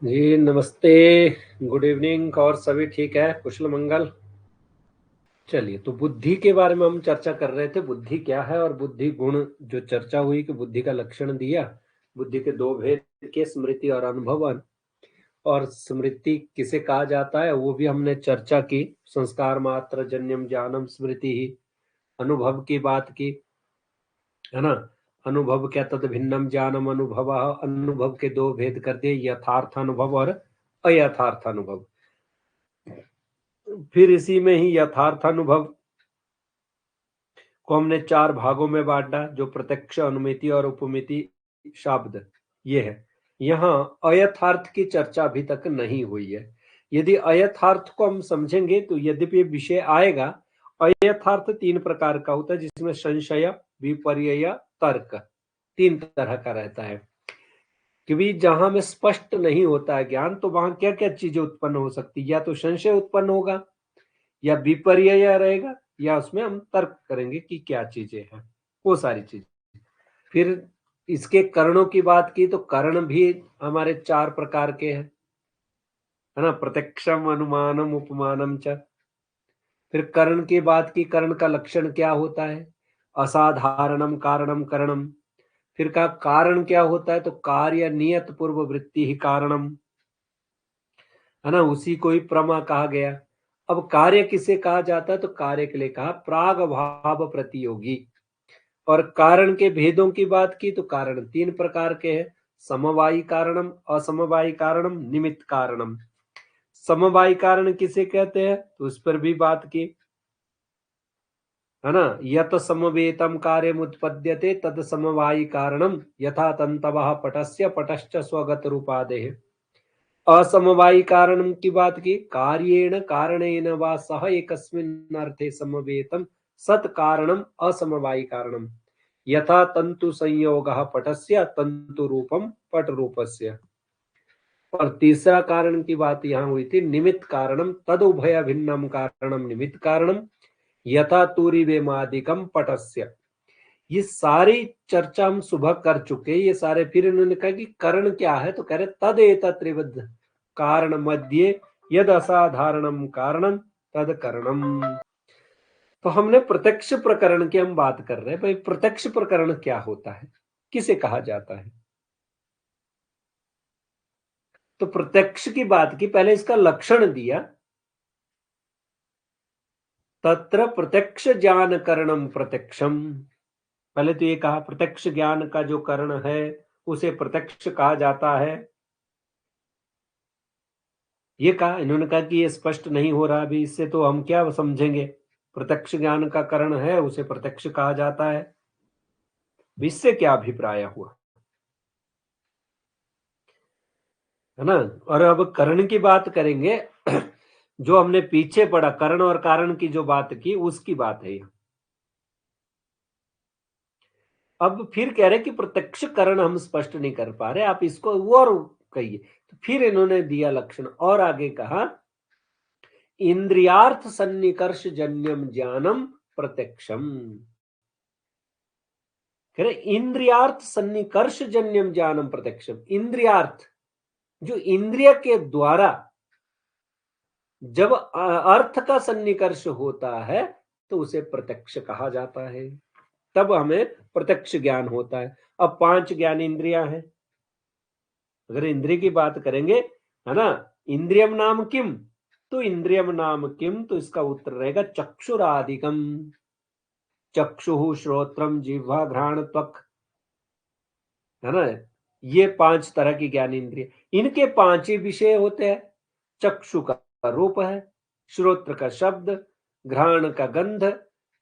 जी नमस्ते, good evening. और सभी ठीक है, कुशल मंगल। चलिए, तो बुद्धि के बारे में हम चर्चा कर रहे थे। बुद्धि क्या है और बुद्धि गुण जो चर्चा हुई कि बुद्धि का लक्षण दिया, बुद्धि के दो भेद के, स्मृति और अनुभव। और स्मृति किसे कहा जाता है वो भी हमने चर्चा की। संस्कार मात्र जन्यम ज्ञानम स्मृति ही। अनुभव की बात की, है ना। अनुभव क्या, तद भिन्नम ज्ञानम अनुभव। अनुभव के दो भेद कर दिए, यथार्थ अनुभव और अयथार्थ अनुभव। फिर इसी में ही यथार्थ अनुभव को हमने चार भागों में बांटा, जो प्रत्यक्ष, अनुमिति और उपमिति शब्द ये है। यहाँ अयथार्थ की चर्चा अभी तक नहीं हुई है। यदि अयथार्थ को हम समझेंगे तो यद्यपि विषय आएगा। अयथार्थ तीन प्रकार का होता है, जिसमें संशय, विपर्यय, तर्क तीन तरह का रहता है। क्योंकि जहां में स्पष्ट नहीं होता है ज्ञान, तो वहां क्या क्या चीजें उत्पन्न हो सकती है। या तो संशय उत्पन्न होगा, या विपर्यय रहेगा, या उसमें हम तर्क करेंगे कि क्या चीजें हैं, वो सारी चीज। फिर इसके करणों की बात की तो करण भी हमारे चार प्रकार के हैं, है ना। प्रत्यक्षम, अनुमानम, उपमानम च। फिर करण की बात की, करण का लक्षण क्या होता है, असाधारणम, कारणम, करणम। फिर का कारण क्या होता है, तो कार्य नियत पूर्व वृत्ति ही कारणम, है ना। उसी को ही प्रमा कहा गया। अब कार्य किसे कहा जाता है, तो कार्य के लिए कहा प्राग भाव प्रतियोगी। और कारण के भेदों की बात की तो कारण तीन प्रकार के हैं, समवायी कारणम, असमवायी कारणम, निमित्त कारणम। समवायी कारण किसे कहते हैं, तो उस पर भी बात की, है ना। यत समवेतम कार्यम उत्पद्यते तद समवायी कारणम, यथा तंतवः पटस्य पटश्च स्वगत रूपादेः। असमवायी कारण की बात की, कार्येण कारणेन वा सह एकस्मिन् अर्थे समवेतम सत कारणम असमवायी कारणम, यथा तंतु संयोगः पटस्य तंतु रूपम पट रूपस्य। और तीसरा कारण की बात यहाँ हुई थी, निमित्त कारणम तद उभय भिन्नम कारणम निमित्त कारणम, यथा तूरी वेमादिकम पटस्य। ये सारी चर्चा हम सुबह कर चुके। ये सारे फिर इन्होंने कहा कि कारण क्या है, तो कह रहे तद एतत्रिवद कारण मध्य यद असाधारणम कारणम तद करणम। तो हमने प्रत्यक्ष प्रकरण की हम बात कर रहे हैं। भाई प्रत्यक्ष प्रकरण क्या होता है, किसे कहा जाता है। तो प्रत्यक्ष की बात की, पहले इसका लक्षण दिया। तत्र प्रत्यक्ष ज्ञान करणम प्रत्यक्षम। पहले तो ये कहा प्रत्यक्ष ज्ञान का जो करण है उसे प्रत्यक्ष कहा जाता है। ये कहा, इन्होंने कहा कि ये स्पष्ट नहीं हो रहा अभी, इससे तो हम क्या समझेंगे। प्रत्यक्ष ज्ञान का करण है उसे प्रत्यक्ष कहा जाता है। इससे क्या अभिप्राय हुआ, है ना। और अब करण की बात करेंगे। जो हमने पीछे पढ़ा, करण और कारण की जो बात की उसकी बात है यहाँ। अब फिर कह रहे कि प्रत्यक्ष करण हम स्पष्ट नहीं कर पा रहे, आप इसको और कहिए। तो फिर इन्होंने दिया लक्षण और आगे कहा, इंद्रियार्थ सन्निकर्ष जन्यम ज्ञानम प्रत्यक्षम। कह रहे इंद्रियार्थ सन्निकर्ष जन्यम ज्ञानम प्रत्यक्षम। इंद्रियार्थ, जो इंद्रिय के द्वारा जब अर्थ का सन्निकर्ष होता है तो उसे प्रत्यक्ष कहा जाता है। तब हमें प्रत्यक्ष ज्ञान होता है। अब पांच ज्ञान इंद्रियां हैं। अगर इंद्रिय की बात करेंगे, है ना, इंद्रियम नाम किम, तो इंद्रियम नाम किम, तो इसका उत्तर रहेगा चक्षुरादिकम। चक्षु, श्रोत्रम, जिह्वा, घ्राण, त्वक, है ना। ये पांच तरह की ज्ञान इंद्रिय, इनके पांच ही विषय होते हैं। चक्षु का रूप है, श्रोत्र का शब्द, घ्राण का गंध,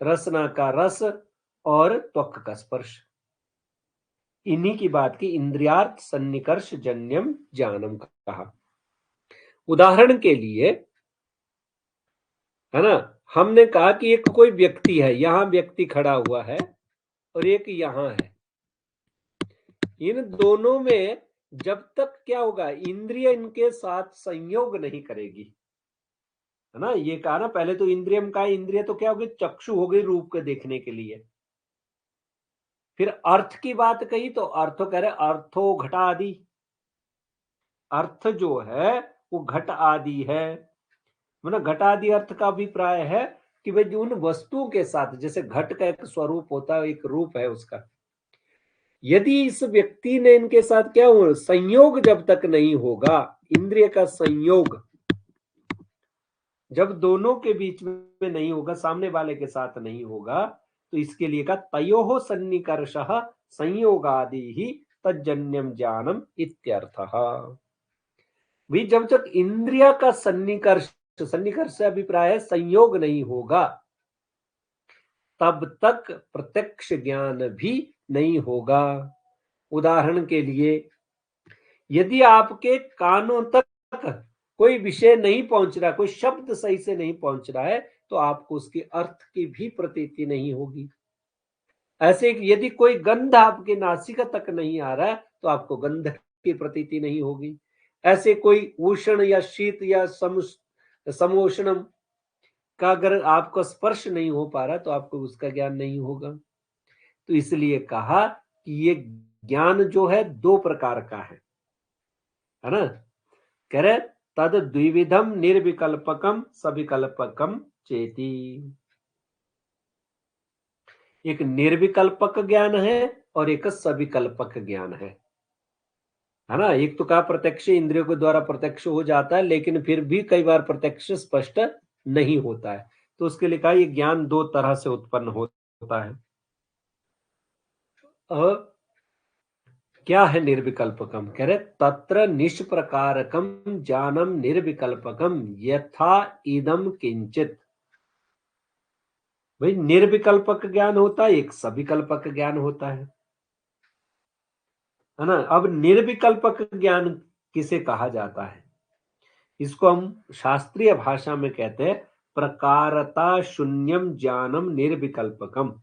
रसना का रस, और त्वक का स्पर्श। इन्हीं की बात की इंद्रियार्थ सन्निकर्ष जन्यम ज्ञानम कहा। उदाहरण के लिए, है ना, हमने कहा कि एक कोई व्यक्ति है, यहां व्यक्ति खड़ा हुआ है और एक यहां है। इन दोनों में जब तक क्या होगा, इंद्रिय इनके साथ संयोग नहीं करेगी, है ना। ये कहा ना पहले, तो इंद्रियम का, इंद्रिय तो क्या होगी, चक्षु हो गई रूप के देखने के लिए। फिर अर्थ की बात कही तो अर्थो कह रहे अर्थो घटादि। अर्थ जो है वो घट आदि है। मतलब घट आदि अर्थ का अभिप्राय है कि भाई जो उन वस्तुओं के साथ, जैसे घट का एक स्वरूप होता है, एक रूप है उसका, यदि इस व्यक्ति ने इनके साथ क्या हो, संयोग जब तक नहीं होगा, इंद्रिय का संयोग जब दोनों के बीच में नहीं होगा, सामने वाले के साथ नहीं होगा, तो इसके लिए का तयोः सन्निकर्षः संयोगादि ही तज्जन्यम ज्ञानम इत्यर्थः। भी जब तक इंद्रिय का सन्निकर्ष, सन्निकर्ष से अभिप्राय है संयोग नहीं होगा, तब तक प्रत्यक्ष ज्ञान भी नहीं होगा। उदाहरण के लिए, यदि आपके कानों तक कोई विषय नहीं पहुंच रहा, कोई शब्द सही से नहीं पहुंच रहा है, तो आपको उसके अर्थ की भी प्रतीति नहीं होगी। ऐसे यदि कोई गंध आपके नासिका तक नहीं आ रहा है, तो आपको गंध की प्रतीति नहीं होगी। ऐसे कोई उष्ण या शीत या समोष्णम का अगर आपको स्पर्श नहीं हो पा रहा, तो आपको उसका ज्ञान नहीं होगा। तो इसलिए कहा कि ये ज्ञान जो है दो प्रकार का है ना। कह रहे तद द्विविधम निर्विकल्पकम सविकल्पकम चेति। एक निर्विकल्पक ज्ञान है और एक सविकल्पक ज्ञान है ना। एक तो कहा प्रत्यक्ष इंद्रियों के द्वारा प्रत्यक्ष हो जाता है, लेकिन फिर भी कई बार प्रत्यक्ष स्पष्ट नहीं होता है, तो उसके लिए कहा ये ज्ञान दो तरह से उत्पन्न होता है। और क्या है निर्विकल्पकम? कह रहे तत्र निष्प्रकारकम ज्ञानम निर्विकल्पकम यथा इदम किंचित। भाई निर्विकल्पक ज्ञान होता है, एक सविकल्पक ज्ञान होता है ना। अब निर्विकल्पक ज्ञान किसे कहा जाता है? इसको हम शास्त्रीय भाषा में कहते हैं प्रकारता शून्यम ज्ञानम निर्विकल्पकम।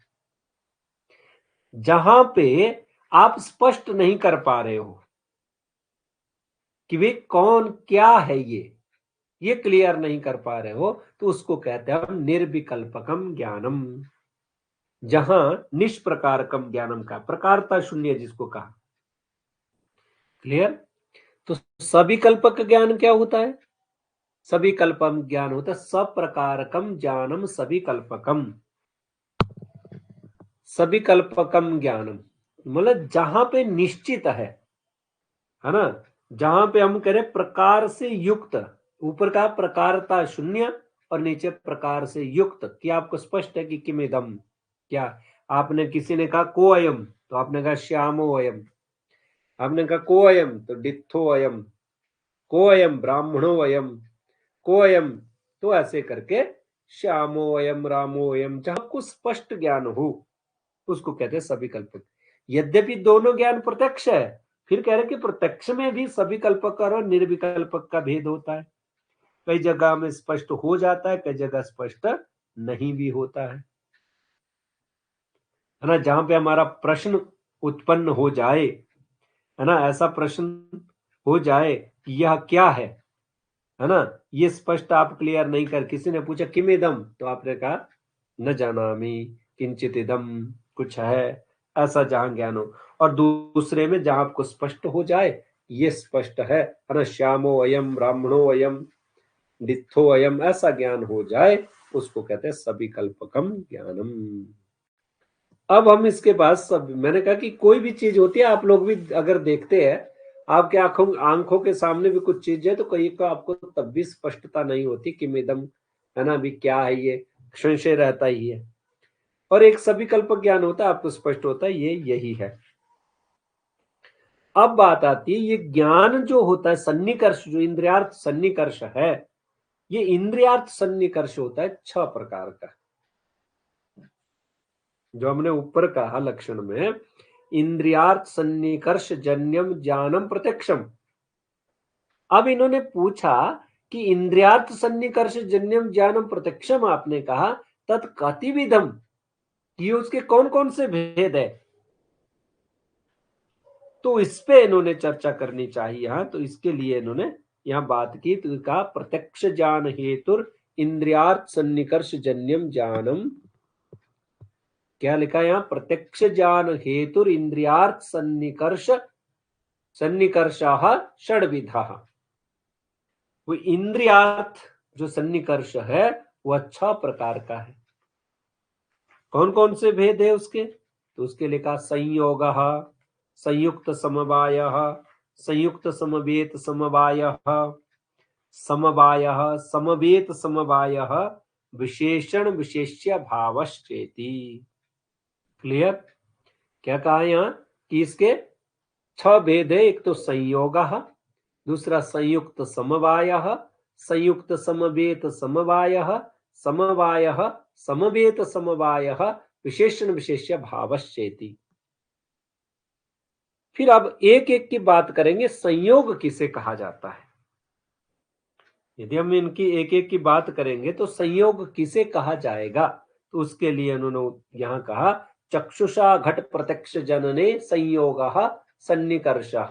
जहां पे आप स्पष्ट नहीं कर पा रहे हो कि वे कौन क्या है, ये क्लियर नहीं कर पा रहे हो, तो उसको कहते हैं हम निर्विकल्पकम ज्ञानम। जहां निष्प्रकारकम ज्ञानम का प्रकारता शून्य जिसको कहा। क्लियर? तो सविकल्पक ज्ञान क्या होता है? सविकल्पम ज्ञान होता है सप्रकारकम ज्ञानम सविकल्पकम। सविकल्पकम ज्ञानम मतलब जहां पे निश्चित है ना, जहां पे हम कह रहे प्रकार से युक्त, ऊपर का प्रकारता शून्य और नीचे प्रकार से युक्त, कि आपको स्पष्ट है कि किमिदम क्या। आपने किसी ने कहा को अयम, तो आपने कहा श्यामो अयम। आपने कहा को अयम, तो डित्थो अयम। को अयम ब्राह्मणो अयम। को अयम, तो ऐसे करके श्यामो अयम रामो अयम, जहां को स्पष्ट ज्ञान हो उसको कहते हैं सविकल्पक। यद्यपि दोनों ज्ञान प्रत्यक्ष है, फिर कह रहे कि प्रत्यक्ष में भी सविकल्पक और निर्विकल्पक का भेद होता है। कई जगह में स्पष्ट हो जाता है, कई जगह स्पष्ट नहीं भी होता है ना। जहां पे हमारा प्रश्न उत्पन्न हो जाए, है ना, ऐसा प्रश्न हो जाए कि यह क्या है ना, ये स्पष्ट आप क्लियर नहीं कर, किसी ने पूछा किमिदम, तो आपने कहा न जानामि किंचित इदम, कुछ है ऐसा जहां ज्ञान हो। और दूसरे में जहां आपको स्पष्ट हो जाए ये स्पष्ट है ना, श्यामो अयम ब्राह्मणो अयम डित्थो अयम, ऐसा ज्ञान हो जाए उसको कहते हैं सविकल्पकम ज्ञानम। अब हम इसके बाद सब, मैंने कहा कि कोई भी चीज होती है, आप लोग भी अगर देखते हैं, आपके आंखों के सामने भी कुछ चीज है, तो कहीं को आपको तब भी स्पष्टता नहीं होती कि मिदम, है ना, अभी क्या है, ये संशय रहता ही है। और एक सविकल्पक ज्ञान होता है, आपको स्पष्ट होता है ये यही है। अब बात आती है ये ज्ञान जो होता है सन्निकर्ष, जो इंद्रियार्थ सन्निकर्ष है, ये इंद्रियार्थ सन्निकर्ष होता है 6 प्रकार का। जो हमने ऊपर कहा लक्षण में, इंद्रियार्थ सन्निकर्ष जन्यम ज्ञानम प्रत्यक्षम। अब इन्होंने पूछा कि इंद्रियार्थ सन्निकर्ष जन्यम ज्ञानम प्रत्यक्षम आपने कहा, तत्कतिविधम, ये उसके कौन कौन से भेद है, तो इस पे इन्होंने चर्चा करनी चाहिए। हाँ, तो इसके लिए इन्होंने यहां बात की, तो कहा प्रत्यक्ष ज्ञान हेतुर इंद्रियार्थ सन्निकर्ष जन्यम ज्ञानम, क्या लिखा है यहां, प्रत्यक्ष ज्ञान हेतुर इंद्रियार्थ सन्निकर्ष सन्निकर्षाः षड्विधाः। वो इंद्रियार्थ जो सन्निकर्ष है वह 6 प्रकार का है। कौन कौन से भेद है उसके? तो उसके लिखा संयोगः, संयुक्त समवायः, संयुक्त समवेत समवायः, समवायः, समवेत समवायः, विशेषण विशेष्य भावश्चेति। क्लियर? क्या कहा यहाँ कि इसके 6 भेद है। एक तो संयोगः, दूसरा संयुक्त समवायः, संयुक्त समवेत समवायः, समवायः, समवेत समवायः, विशेषण विशेष्य भावश्चेति। फिर अब एक एक की बात करेंगे, संयोग किसे कहा जाता है। यदि हम इनकी एक एक की बात करेंगे तो संयोग किसे कहा जाएगा, तो उसके लिए उन्होंने यहां कहा चक्षुषा घट प्रत्यक्ष जनने संयोगः सन्निकर्षः।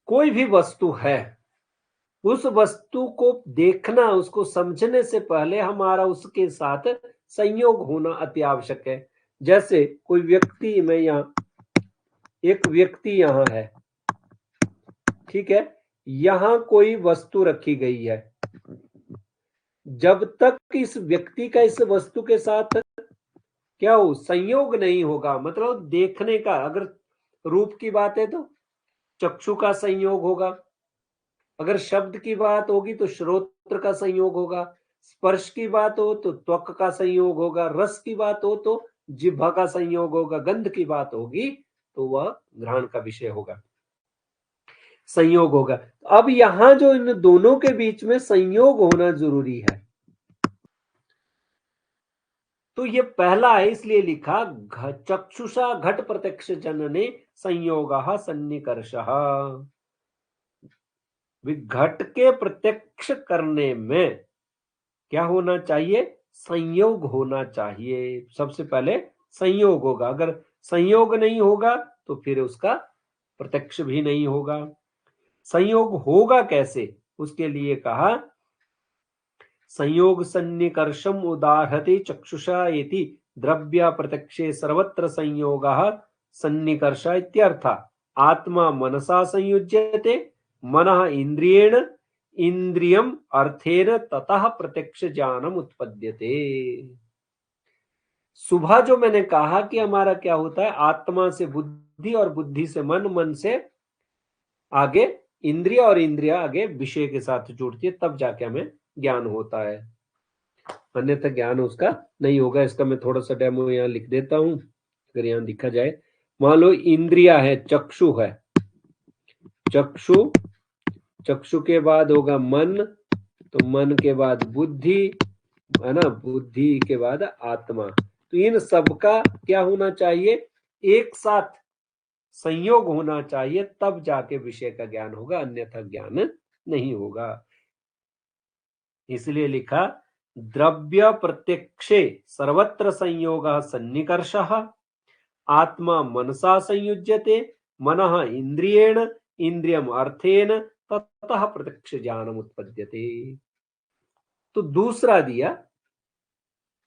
कोई भी वस्तु है, उस वस्तु को देखना, उसको समझने से पहले हमारा उसके साथ संयोग होना अति आवश्यक है। जैसे कोई व्यक्ति, में यहां एक व्यक्ति यहां है, ठीक है, यहां कोई वस्तु रखी गई है। जब तक इस व्यक्ति का इस वस्तु के साथ क्या हो, संयोग नहीं होगा, मतलब देखने का, अगर रूप की बात है तो चक्षु का संयोग होगा, अगर शब्द की बात होगी तो श्रोत्र का संयोग होगा, स्पर्श की बात हो तो त्वक का संयोग होगा, रस की बात हो तो जिह्वा का संयोग होगा, गंध की बात होगी तो वह घ्राण का विषय होगा, संयोग होगा। अब यहां जो इन दोनों के बीच में संयोग होना जरूरी है, तो ये पहला है, इसलिए लिखा चक्षुषा घट प्रत्यक्ष जनने संयोगः सन्निकर्षः। घट के प्रत्यक्ष करने में क्या होना चाहिए, संयोग होना चाहिए। सबसे पहले संयोग होगा, अगर संयोग नहीं होगा तो फिर उसका प्रत्यक्ष भी नहीं होगा। संयोग होगा कैसे, उसके लिए कहा संयोग सन्निकर्षम उदाहरते चक्षुषा इति द्रव्य प्रत्यक्षे सर्वत्र संयोगः सन्निकर्ष इत्यर्थ। आत्मा मनसा संयुज्यते, मनः इंद्रियेण, इंद्रियम अर्थेन, ततः प्रत्यक्ष ज्ञानम उत्पद्यते। सुबह जो मैंने कहा कि हमारा क्या होता है, आत्मा से बुद्धि और बुद्धि से मन, मन से आगे इंद्रिया और इंद्रिया आगे विषय के साथ जुड़ती है, तब जाके हमें ज्ञान होता है, अन्यथा ज्ञान उसका नहीं होगा। इसका मैं थोड़ा सा डेमो यहाँ लिख देता हूं, अगर यहाँ लिखा जाए, मान लो इंद्रिया है, चक्षु है, चक्षु, चक्षु के बाद होगा मन, तो मन के बाद बुद्धि है ना, बुद्धि के बाद आत्मा, तो इन सब का क्या होना चाहिए, एक साथ संयोग होना चाहिए, तब जाके विषय का ज्ञान होगा, अन्यथा ज्ञान नहीं होगा। इसलिए लिखा द्रव्य प्रत्यक्षे सर्वत्र संयोगः सन्निकर्षः, आत्मा मनसा संयुज्यते, मनः इंद्रियेण, इंद्रियम अर्थेन, ततः प्रत्यक्ष ज्ञानम उत्पद्यते। तो दूसरा दिया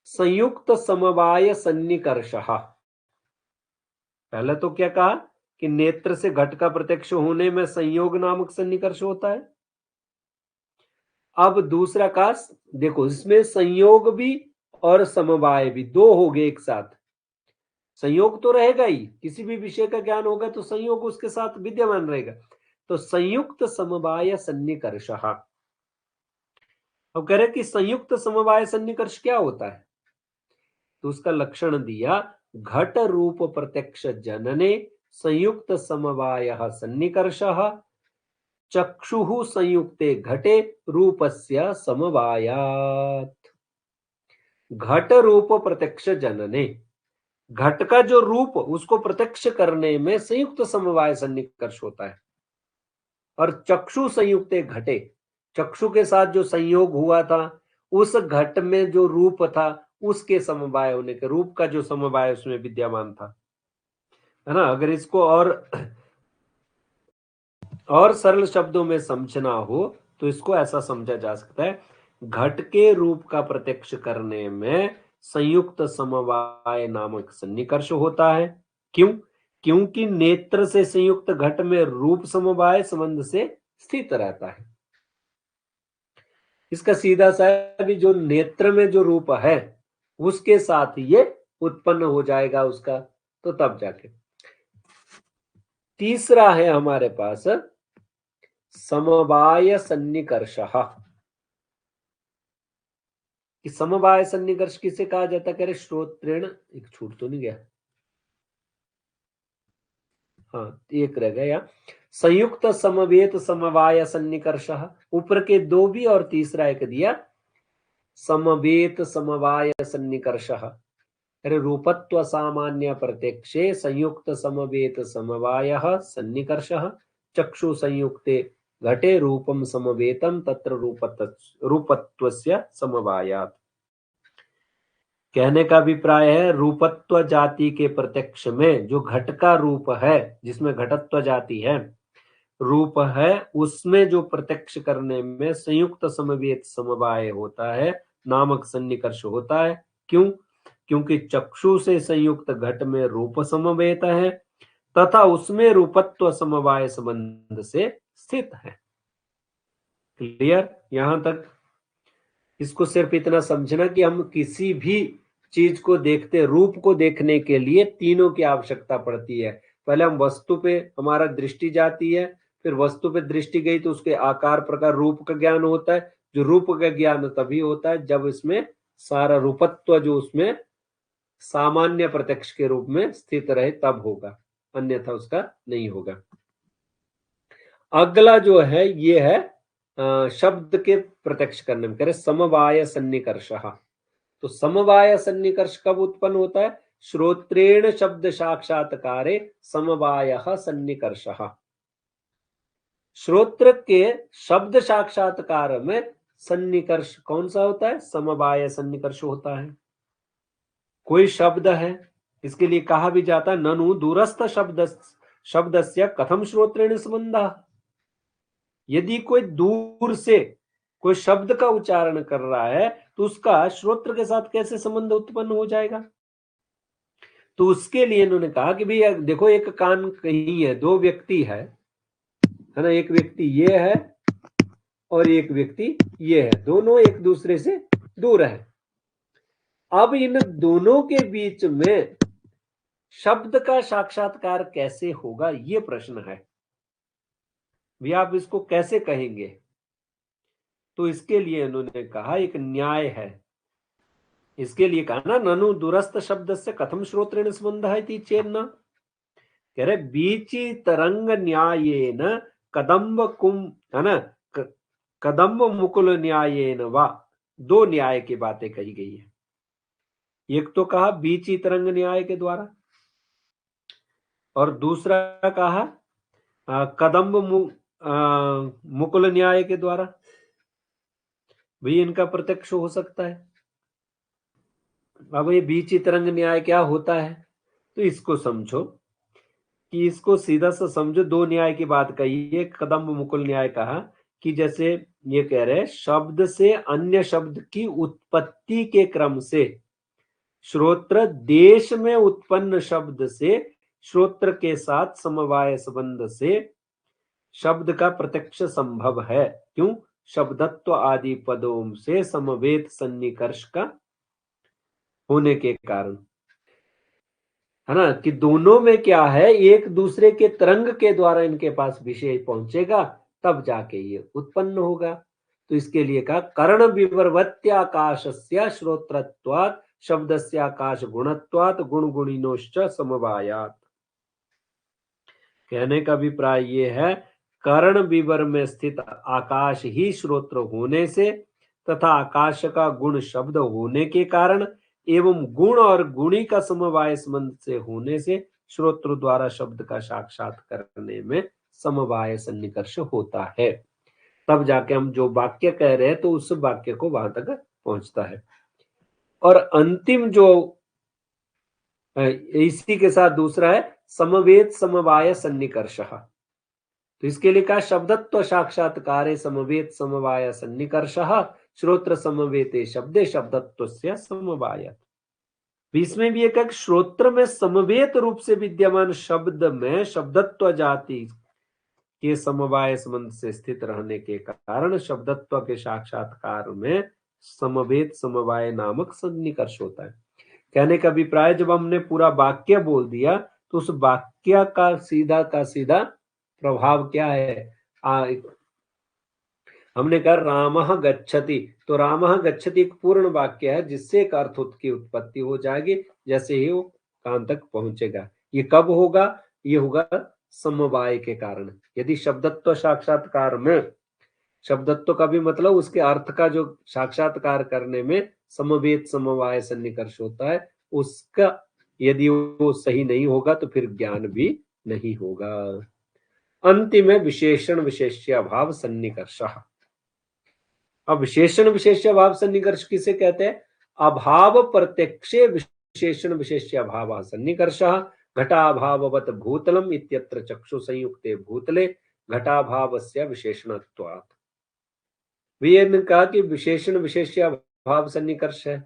संयुक्त समवाय सन्निकर्षः। पहले तो क्या कहा कि नेत्र से घट का प्रत्यक्ष होने में संयोग नामक सन्निकर्ष होता है। अब दूसरा का देखो, इसमें संयोग भी और समवाय भी, दो हो गए एक साथ। संयोग तो रहेगा ही, किसी भी विषय का ज्ञान होगा तो संयोग उसके साथ विद्यमान रहेगा, तो संयुक्त समवाय सन्निकर्षः। अब कह रहे कि संयुक्त समवाय सन्निकर्ष क्या होता है, तो उसका लक्षण दिया घट रूप प्रत्यक्ष जनने संयुक्त समवायः सन्निकर्षः, चक्षुः संयुक्ते घटे रूपस्य समवायात्। घट रूप प्रत्यक्ष जनने, घट का जो रूप उसको प्रत्यक्ष करने में संयुक्त समवाय सन्निकर्ष होता है, और चक्षु संयुक्ते घटे, चक्षु के साथ जो संयोग हुआ था उस घट में जो रूप था उसके समवाय होने के, रूप का जो समवाय उसमें विद्यमान था, है ना। अगर इसको और सरल शब्दों में समझना हो तो इसको ऐसा समझा जा सकता है, घट के रूप का प्रत्यक्ष करने में संयुक्त समवाय नामक सन्निकर्ष होता है। क्यों? क्योंकि नेत्र से संयुक्त घट में रूप समवाय संबंध से स्थित रहता है। इसका सीधा सा भी जो नेत्र में जो रूप है उसके साथ ये उत्पन्न हो जाएगा उसका, तो तब जाके। तीसरा है हमारे पास समवाय सन्निकर्षः। कि समवाय सन्निकर्ष किसे कहा जाता है? कह रहे श्रोत्रेण, एक छूट तो नहीं गया, हाँ एक रह गया, संयुक्त समवेत समवाय सन्निकर्षः। ऊपर के दो भी और तीसरा एक दिया समवेत समवाय सन्निकर्षः। अरे रूपत्व सामान्य प्रत्यक्षे संयुक्त समवेत समवायः सन्निकर्षः। चक्षु संयुक्ते घटे रूपम समवेतम तत्र रूपत्वस्य समवायात्। कहने का अभिप्राय है रूपत्व जाति के प्रत्यक्ष में जो घट का रूप है, जिसमें घटत्व जाति है, रूप है, उसमें जो प्रत्यक्ष करने में संयुक्त समवेत समवाय होता है नामक सन्निकर्ष होता है। क्यों? क्योंकि चक्षु से संयुक्त घट में रूप समवेत है तथा उसमें रूपत्व समवाय संबंध से स्थित है। क्लियर? यहां तक इसको सिर्फ इतना समझना कि हम किसी भी चीज को देखते, रूप को देखने के लिए तीनों की आवश्यकता पड़ती है। पहले हम वस्तु पे हमारा दृष्टि जाती है, फिर वस्तु पे दृष्टि गई तो उसके आकार प्रकार रूप का ज्ञान होता है। जो रूप का ज्ञान तभी होता है जब इसमें सारा रूपत्व जो उसमें सामान्य प्रत्यक्ष के रूप में स्थित रहे, तब होगा, अन्यथा उसका नहीं होगा। अगला जो है ये है शब्द के प्रत्यक्ष करने में, कह रहे समवाय सन्निकर्षः। तो समवाय सन्निकर्ष कब उत्पन्न होता है? श्रोत्रेण शब्द साक्षात्कारे समवायः सन्निकर्षः। श्रोत्र के शब्द साक्षात्कार में सन्निकर्ष कौन सा होता है? समवाय सन्निकर्ष होता है। कोई शब्द है, इसके लिए कहा भी जाता है ननु दूरस्थ शब्दस्य कथम श्रोत्रेण संबंधः। यदि कोई दूर से कोई शब्द का उच्चारण कर रहा है तो उसका श्रोत्र के साथ कैसे संबंध उत्पन्न हो जाएगा? तो उसके लिए इन्होंने कहा कि भाई देखो एक कान कहीं है, दो व्यक्ति है ना, एक व्यक्ति ये है और एक व्यक्ति ये है, दोनों एक दूसरे से दूर है। अब इन दोनों के बीच में शब्द का साक्षात्कार कैसे होगा, ये प्रश्न है। भी आप इसको कैसे कहेंगे? तो इसके लिए इन्होंने कहा एक न्याय है। इसके लिए कहा ना ननु दूरस्थ शब्द से कथम श्रोत्रेण संबंध है चेन्न। कह रहे बीची तरंग न्यायेन कदम्ब कुम, है ना, कदम्ब मुकुल न्यायेन वा, दो न्याय की बातें कही गई है। एक तो कहा बीची तरंग न्याय के द्वारा और दूसरा कहा कदम्ब मुकुल न्याय के द्वारा भी इनका प्रत्यक्ष हो सकता है। अब ये बीची तरंग न्याय क्या होता है? तो इसको समझो कि इसको सीधा सा समझो, दो न्याय की बात कही है। कदम्ब मुकुल न्याय कहा कि जैसे ये कह रहे शब्द से अन्य शब्द की उत्पत्ति के क्रम से श्रोत्र देश में उत्पन्न शब्द से श्रोत्र के साथ समवाय संबंध से शब्द का प्रत्यक्ष संभव है। क्यों? शब्दत्व आदि पदों से समवेत सन्निकर्ष का होने के कारण, है ना, कि दोनों में क्या है, एक दूसरे के तरंग के द्वारा इनके पास विषय पहुंचेगा तब जाके ये उत्पन्न होगा। तो इसके लिए कहा कर्ण विवर्वत्याकाशस्य श्रोत्रत्वात् शब्दस्य आकाश गुणत्वात् गुण गुणिनोश्च समवायात्। कहने का अभिप्राय ये है कर्ण विवर में स्थित आकाश ही श्रोत्र होने से तथा आकाश का गुण शब्द होने के कारण एवं गुण और गुणी का समवाय संबंध से होने से श्रोत्र द्वारा शब्द का साक्षात करने में समवाय सन्निकर्ष होता है। तब जाके हम जो वाक्य कह रहे हैं तो उस वाक्य को वहां तक पहुंचता है। और अंतिम जो इसी के साथ दूसरा है समवेत समवाय सन्निकर्षः। तो इसके लिए कहा शब्दत्व साक्षात्कारे समवेत समवाय सन्निकर्षः श्रोत्र समवेते शब्दे शब्दत्वस्य समवाय। इसमें भी एक श्रोत्र में समवेत रूप से विद्यमान शब्द में शब्दत्व जाति के समवाय संबंध से स्थित रहने के कारण शब्दत्व के साक्षात्कार में समवेत समवाय नामक सन्निकर्ष होता है। कहने का अभिप्राय, जब हमने पूरा वाक्य बोल दिया तो उस वाक्य का सीधा प्रभाव क्या है? हमने कहा रामः गच्छति, तो रामः गच्छति एक पूर्ण वाक्य है जिससे एक अर्थ की उत्पत्ति हो जाएगी जैसे ही वो कान तक पहुंचेगा। ये कब होगा? ये होगा समवाय के कारण। यदि शब्दत्व साक्षात्कार में, शब्दत्व का भी मतलब उसके अर्थ का जो साक्षात्कार करने में समवेत समवाय सन्निकर्ष होता है, उसका यदि वो सही नहीं होगा तो फिर ज्ञान भी नहीं होगा। अंतिम है विशेषण विशेष्याभाव सन्निकर्ष। अब विशेषण विशेष्याभाव सन्निकर्ष किसे कहते हैं? अभाव प्रत्यक्षे विशेषण विशेष्याभाव सन्निकर्ष। घटाभाववत भूतलम इत्यत्र चक्षु संयुक्ते भूतले घटाभावस्य विशेषणत्वात्। ने कहा कि विशेषण विशेष्याभाव सन्निकर्ष है।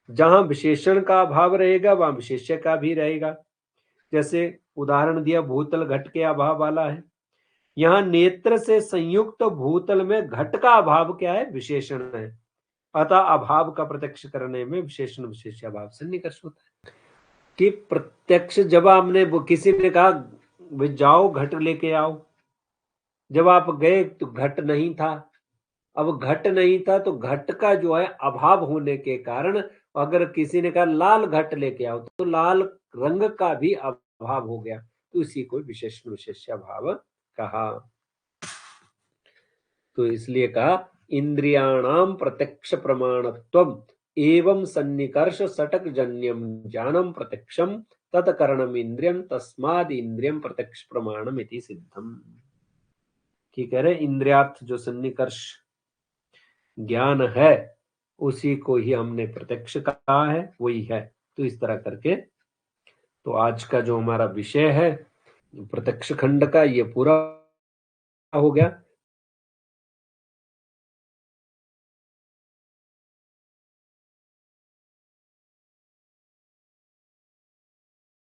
जहां विशेषण का अभाव रहेगा वहां विशेष्य का भी रहेगा। जैसे उदाहरण दिया, भूतल घट के अभाव वाला है। यहाँ नेत्र से संयुक्त भूतल में घट का अभाव क्या है? विशेषण है। अतः अभाव का प्रत्यक्ष करने में विशेषण विशेष्याभाव सन्निकर्ष होता है। कि प्रत्यक्ष, जब आपने किसी ने कहा जाओ घट लेके आओ, जब आप गए तो घट नहीं था। अब घट नहीं था तो घट का जो है अभाव होने के कारण, अगर किसी ने कहा लाल घट लेके आओ तो लाल रंग का भी अभाव हो गया, तो इसी को विशेषण विशेष्याभाव कहा। तो इसलिए कहा इंद्रियाणाम प्रत्यक्ष प्रमाणत्वम एवं सन्निकर्ष सटक जन्यम ज्ञानम प्रत्यक्षम तत्करणम इंद्रियम तस्माद इंद्रियम प्रत्यक्ष प्रमाणम इति सिद्धम। की कह रहे इंद्रियार्थ जो सन्निकर्ष ज्ञान है उसी को ही हमने प्रत्यक्ष कहा है, वही है। तो इस तरह करके तो आज का जो हमारा विषय है प्रत्यक्ष खंड का, ये पूरा हो गया।